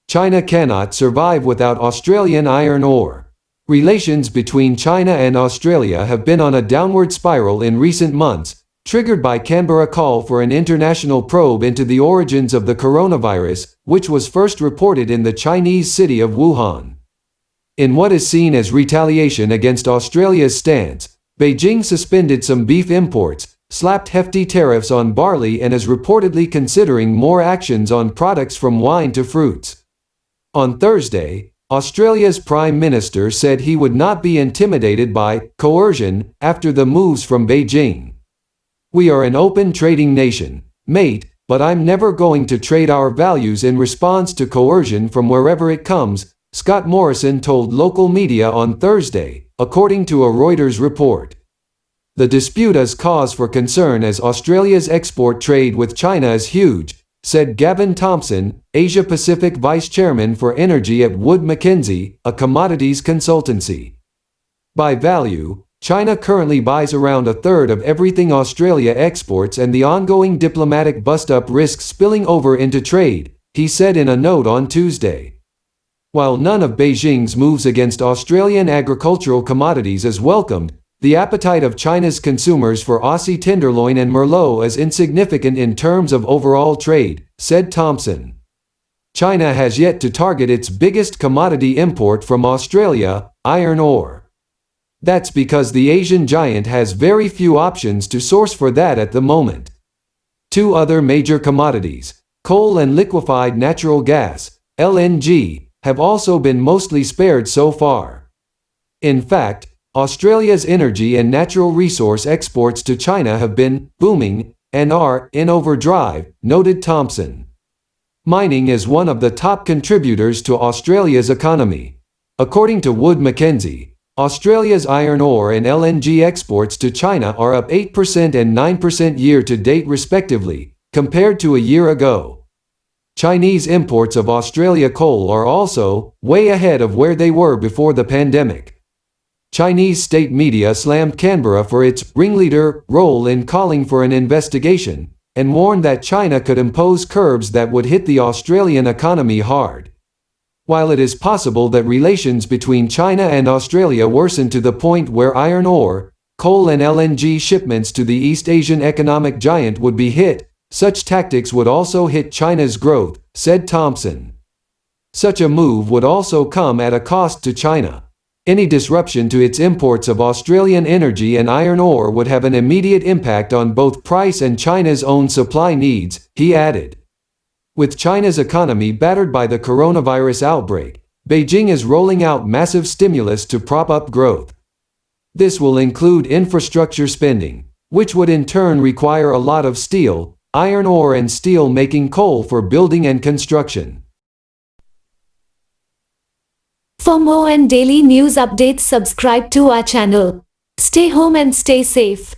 China cannot survive without Australian iron ore. Relations between China and Australia have been on a downward spiral in recent months, triggered by Canberra's call for an international probe into the origins of the coronavirus, which was first reported in the Chinese city of Wuhan. In what is seen as retaliation against Australia's stance, Beijing suspended some beef imports, slapped hefty tariffs on barley, and is reportedly considering more actions on products from wine to fruits. On Thursday, Australia's Prime Minister said he would not be intimidated by coercion after the moves from Beijing. "We are an open trading nation, mate, but I'm never going to trade our values in response to coercion from wherever it comes," Scott Morrison told local media on Thursday, according to a Reuters report. The dispute is cause for concern as Australia's export trade with China is huge, said Gavin Thompson, Asia-Pacific Vice Chairman for Energy at Wood Mackenzie, a commodities consultancy. By value, China currently buys around a third of everything Australia exports, and the ongoing diplomatic bust-up risks spilling over into trade, he said in a note on Tuesday. While none of Beijing's moves against Australian agricultural commodities is welcomed, the appetite of China's consumers for Aussie tenderloin and Merlot is insignificant in terms of overall trade, said Thompson. China has yet to target its biggest commodity import from Australia, iron ore. That's because the Asian giant has very few options to source for that at the moment. Two other major commodities, coal and liquefied natural gas, LNG, have also been mostly spared so far. In fact, Australia's energy and natural resource exports to China have been booming and are in overdrive, noted Thompson. Mining is one of the top contributors to Australia's economy. According to Wood Mackenzie, Australia's iron ore and LNG exports to China are up 8% and 9% year-to-date respectively, compared to a year ago. Chinese imports of Australia coal are also way ahead of where they were before the pandemic. Chinese state media slammed Canberra for its ringleader role in calling for an investigation, and warned that China could impose curbs that would hit the Australian economy hard. While it is possible that relations between China and Australia worsen to the point where iron ore, coal and LNG shipments to the East Asian economic giant would be hit, such tactics would also hit China's growth, said Thompson. Such a move would also come at a cost to China. Any disruption to its imports of Australian energy and iron ore would have an immediate impact on both price and China's own supply needs, he added. With China's economy battered by the coronavirus outbreak, Beijing is rolling out massive stimulus to prop up growth. This will include infrastructure spending, which would in turn require a lot of steel, iron ore and steel-making coal for building and construction. For more and daily news updates, subscribe to our channel. Stay home and stay safe.